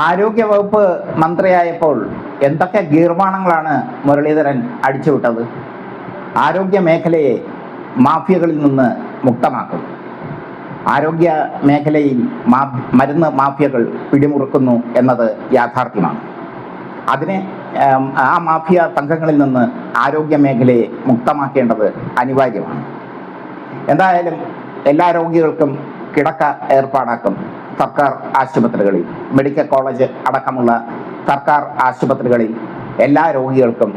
ആരോഗ്യവകുപ്പ് മന്ത്രിയായപ്പോൾ എന്തൊക്കെ ഗീർവാണങ്ങളാണ് മുരളീധരൻ അടിച്ചുവിട്ടത്? ആരോഗ്യ മേഖലയെ മാഫിയകളിൽ നിന്ന് മുക്തമാക്കും. ആരോഗ്യ മേഖലയിൽ മരുന്ന് മാഫിയകൾ പിടിമുറുക്കുന്നു എന്നത് യാഥാർത്ഥ്യമാണ്. അതിനെ ആ മാഫിയ സംഘങ്ങളിൽ നിന്ന് ആരോഗ്യ മേഖലയെ മുക്തമാക്കേണ്ടത് അനിവാര്യമാണ്. എന്തായാലും എല്ലാ രോഗികൾക്കും കിടക്ക ഏർപ്പാടാക്കും സർക്കാർ ആശുപത്രികളിൽ. മെഡിക്കൽ കോളേജ് അടക്കമുള്ള സർക്കാർ ആശുപത്രികളിൽ എല്ലാ രോഗികൾക്കും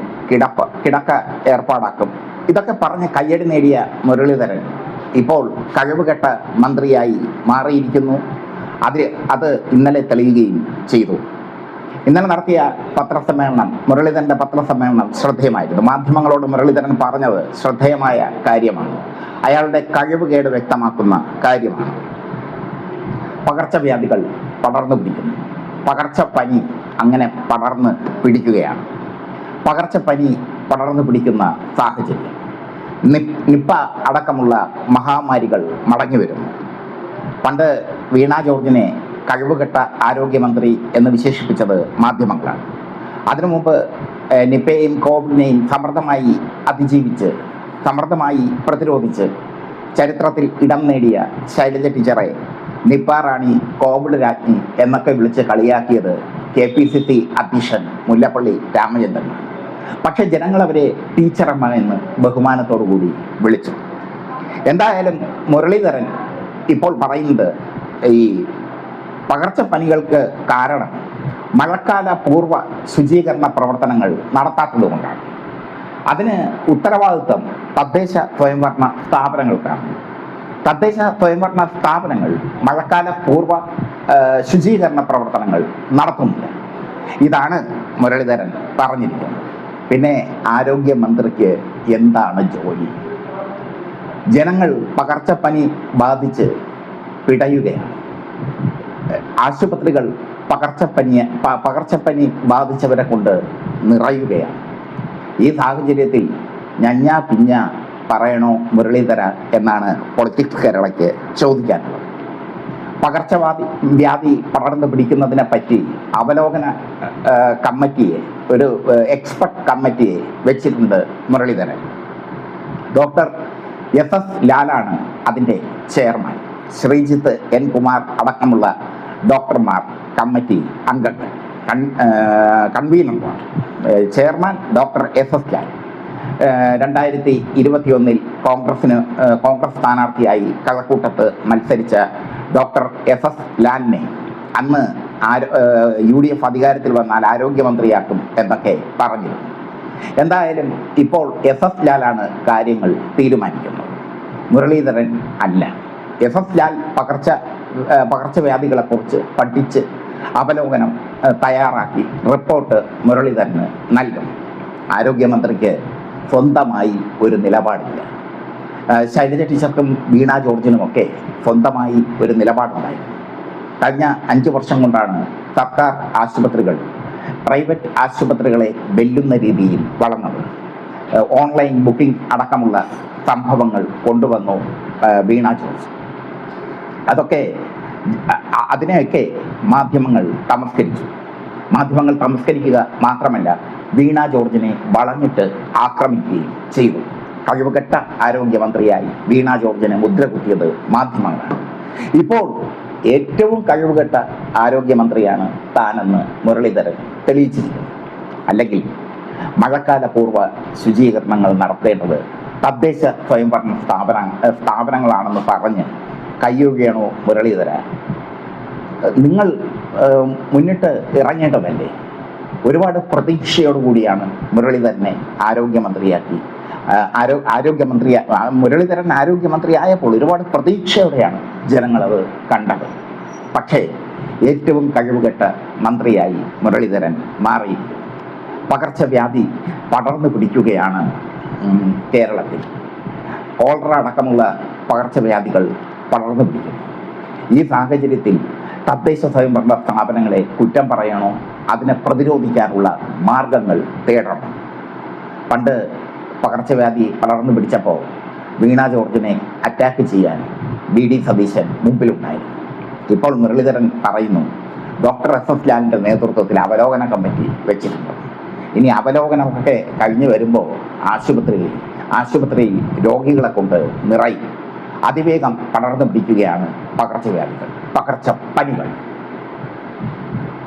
കിടക്ക ഏർപ്പാടാക്കും. ഇതൊക്കെ പറഞ്ഞ് കയ്യടി നേടിയ മുരളീധരൻ ഇപ്പോൾ കഴിവുകെട്ട മന്ത്രിയായി മാറിയിരിക്കുന്നു. അത് ഇന്നലെ തെളിയുകയും ചെയ്തു. ഇന്നലെ നടത്തിയ പത്രസമ്മേളനം, മുരളീധരൻ്റെ പത്രസമ്മേളനം ശ്രദ്ധേയമായിരുന്നു. മാധ്യമങ്ങളോട് മുരളീധരൻ പറഞ്ഞത് ശ്രദ്ധേയമായ കാര്യമാണ്. അയാളുടെ കഴിവുകേട് വ്യക്തമാക്കുന്ന കാര്യമാണ്. പകർച്ചവ്യാധികൾ പടർന്നു പിടിക്കുന്നു. പകർച്ചപ്പനി അങ്ങനെ പടർന്ന് പിടിക്കുകയാണ്. പകർച്ചപ്പനി പടർന്നു പിടിക്കുന്ന സാഹചര്യം, നിപ്പ അടക്കമുള്ള മഹാമാരികൾ മടങ്ങി വരുന്നു. പണ്ട് വീണ ജോർജിനെ കഴിവുകെട്ട ആരോഗ്യമന്ത്രി എന്ന് വിശേഷിപ്പിച്ചത് മാധ്യമങ്ങളാണ്. അതിനു മുമ്പ് നിപ്പയെയും കോവിഡിനെയും സമർത്ഥമായി അതിജീവിച്ച്, സമർത്ഥമായി പ്രതിരോധിച്ച് ചരിത്രത്തിൽ ഇടം നേടിയ ശൈലജ ടീച്ചറെ നിപ്പ റാണി, കോവിഡ് രാജ്ഞി എന്നൊക്കെ വിളിച്ച് കളിയാക്കിയത് KPCC അധ്യക്ഷൻ മുല്ലപ്പള്ളി രാമചന്ദ്രനാണ്. പക്ഷെ ജനങ്ങൾ അവരെ ടീച്ചറമ്മ എന്ന് ബഹുമാനത്തോടു കൂടി വിളിച്ചു. എന്തായാലും മുരളീധരൻ ഇപ്പോൾ പറയുന്നത് ഈ പകർച്ചപ്പനികൾക്ക് കാരണം മഴക്കാല പൂർവ്വ ശുചീകരണ പ്രവർത്തനങ്ങൾ നടത്താത്തതുകൊണ്ടാണ്. അതിന് ഉത്തരവാദിത്വം തദ്ദേശ സ്വയംഭരണ സ്ഥാപനങ്ങൾക്കാണ്. തദ്ദേശ സ്വയംഭരണ സ്ഥാപനങ്ങൾ മഴക്കാല പൂർവ്വ ശുചീകരണ പ്രവർത്തനങ്ങൾ നടത്തുന്നില്ല. ഇതാണ് മുരളീധരൻ പറഞ്ഞിരിക്കുന്നത്. പിന്നെ ആരോഗ്യമന്ത്രിക്ക് എന്താണ് ജോലി? ജനങ്ങൾ പകർച്ചപ്പനി പിടയുകയാണ്. ആശുപത്രികൾ പകർച്ചപ്പനി ബാധിച്ചവരെ കൊണ്ട് നിറയുകയാണ്. ഈ സാഹചര്യത്തിൽ ഞഞ്ഞാ പിഞ്ഞ പറയണോ മുരളീധര എന്നാണ് പൊളിറ്റിക്സ് കേരളയ്ക്ക് ചോദിക്കാനുള്ളത്. പകർച്ചവ്യാധി പടർന്നു പിടിക്കുന്നതിനെ പറ്റി അവലോകന കമ്മിറ്റിയെ, ഒരു എക്സ്പെർട്ട് കമ്മിറ്റിയെ വെച്ചിട്ടുണ്ട് മുരളീധരൻ. ഡോക്ടർ SS ലാലാണ് അതിൻ്റെ ചെയർമാൻ. ശ്രീജിത്ത് N കുമാർ അടക്കമുള്ള ഡോക്ടർമാർ കമ്മിറ്റി അംഗങ്ങൾ, കൺവീനർമാർ. Chairman doctor SS Lal 2021 Congress സ്ഥാനാർത്ഥിയായി കഴക്കൂട്ടത്ത് മത്സരിച്ച ഡോക്ടർ SS ലാലിനെ അന്ന് UDF അധികാരത്തിൽ വന്നാൽ ആരോഗ്യമന്ത്രിയാക്കും എന്നൊക്കെ പറഞ്ഞിരുന്നു. എന്തായാലും ഇപ്പോൾ SS ലാലാണ് കാര്യങ്ങൾ തീരുമാനിക്കുന്നത്, മുരളീധരൻ അല്ല. SS ലാൽ പകർച്ചവ്യാധികളെക്കുറിച്ച് പഠിച്ച് അവലോകനം തയ്യാറാക്കി റിപ്പോർട്ട് മുരളീധരന് നൽകും. ആരോഗ്യമന്ത്രിക്ക് സ്വന്തമായി ഒരു നിലപാടില്ല. ശൈലജ ടീച്ചർക്കും വീണ ജോർജിനുമൊക്കെ സ്വന്തമായി ഒരു നിലപാടുണ്ടായിരുന്നു. കഴിഞ്ഞ 5 വർഷം കൊണ്ടാണ് സർക്കാർ ആശുപത്രികൾ പ്രൈവറ്റ് ആശുപത്രികളെ വെല്ലുന്ന രീതിയിൽ വളർന്നത്. ഓൺലൈൻ ബുക്കിംഗ് അടക്കമുള്ള സംഭവങ്ങൾ കൊണ്ടുവന്നു വീണ ജോർജ്. അതിനെയൊക്കെ മാധ്യമങ്ങൾ തമസ്കരിച്ചു. മാധ്യമങ്ങൾ തമസ്കരിക്കുക മാത്രമല്ല, വീണ ജോർജിനെ വളഞ്ഞിട്ട് ആക്രമിക്കുകയും ചെയ്തു. കഴിവുകെട്ട ആരോഗ്യമന്ത്രിയായി വീണ ജോർജിനെ മുദ്ര കുത്തിയത് മാധ്യമങ്ങളാണ്. ഇപ്പോൾ ഏറ്റവും കഴിവുകെട്ട ആരോഗ്യമന്ത്രിയാണ് താനെന്ന് മുരളീധരൻ തെളിയിച്ചിരിക്കുന്നു. അല്ലെങ്കിൽ മഴക്കാല പൂർവ്വ ശുചീകരണങ്ങൾ നടത്തേണ്ടത് തദ്ദേശ സ്വയംഭരണ സ്ഥാപനങ്ങളാണെന്ന് പറഞ്ഞ് കയ്യുകയാണോ മുരളീധര? നിങ്ങൾ മുന്നിട്ട് ഇറങ്ങേണ്ടതല്ലേ? ഒരുപാട് പ്രതീക്ഷയോടുകൂടിയാണ് മുരളീധരനെ ആരോഗ്യമന്ത്രിയാക്കി. മുരളീധരൻ ആരോഗ്യമന്ത്രിയായപ്പോൾ ഒരുപാട് പ്രതീക്ഷയോടെയാണ് ജനങ്ങളത് കണ്ടത്. പക്ഷേ ഏറ്റവും കഴിവുകെട്ട മന്ത്രിയായി മുരളീധരൻ മാറി. പകർച്ചവ്യാധി പടർന്നു പിടിക്കുകയാണ് കേരളത്തിൽ. കോളറ അടക്കമുള്ള പകർച്ചവ്യാധികൾ പടർന്നു പിടിക്കുന്നു. ഈ സാഹചര്യത്തിൽ തദ്ദേശ സ്വയംഭരണ സ്ഥാപനങ്ങളെ കുറ്റം പറയണോ? അതിനെ പ്രതിരോധിക്കാനുള്ള മാർഗങ്ങൾ തേടണം. പണ്ട് പകർച്ചവ്യാധി പടർന്നു പിടിച്ചപ്പോൾ വീണ ജോർജിനെ അറ്റാക്ക് ചെയ്യാൻ VD സതീശൻ മുമ്പിലുണ്ടായിരുന്നു. ഇപ്പോൾ മുരളീധരൻ പറയുന്നു ഡോക്ടർ എസ് ലാലിൻ്റെ നേതൃത്വത്തിൽ അവലോകന കമ്മിറ്റി വെച്ചിട്ടുണ്ട്. ഇനി അവലോകനമൊക്കെ കഴിഞ്ഞ് വരുമ്പോൾ ആശുപത്രിയിൽ രോഗികളെ കൊണ്ട് നിറയും. അതിവേഗം പടർന്നു പിടിക്കുകയാണ് പകർച്ചവ്യാധികൾ, പകർച്ചപ്പനികൾ.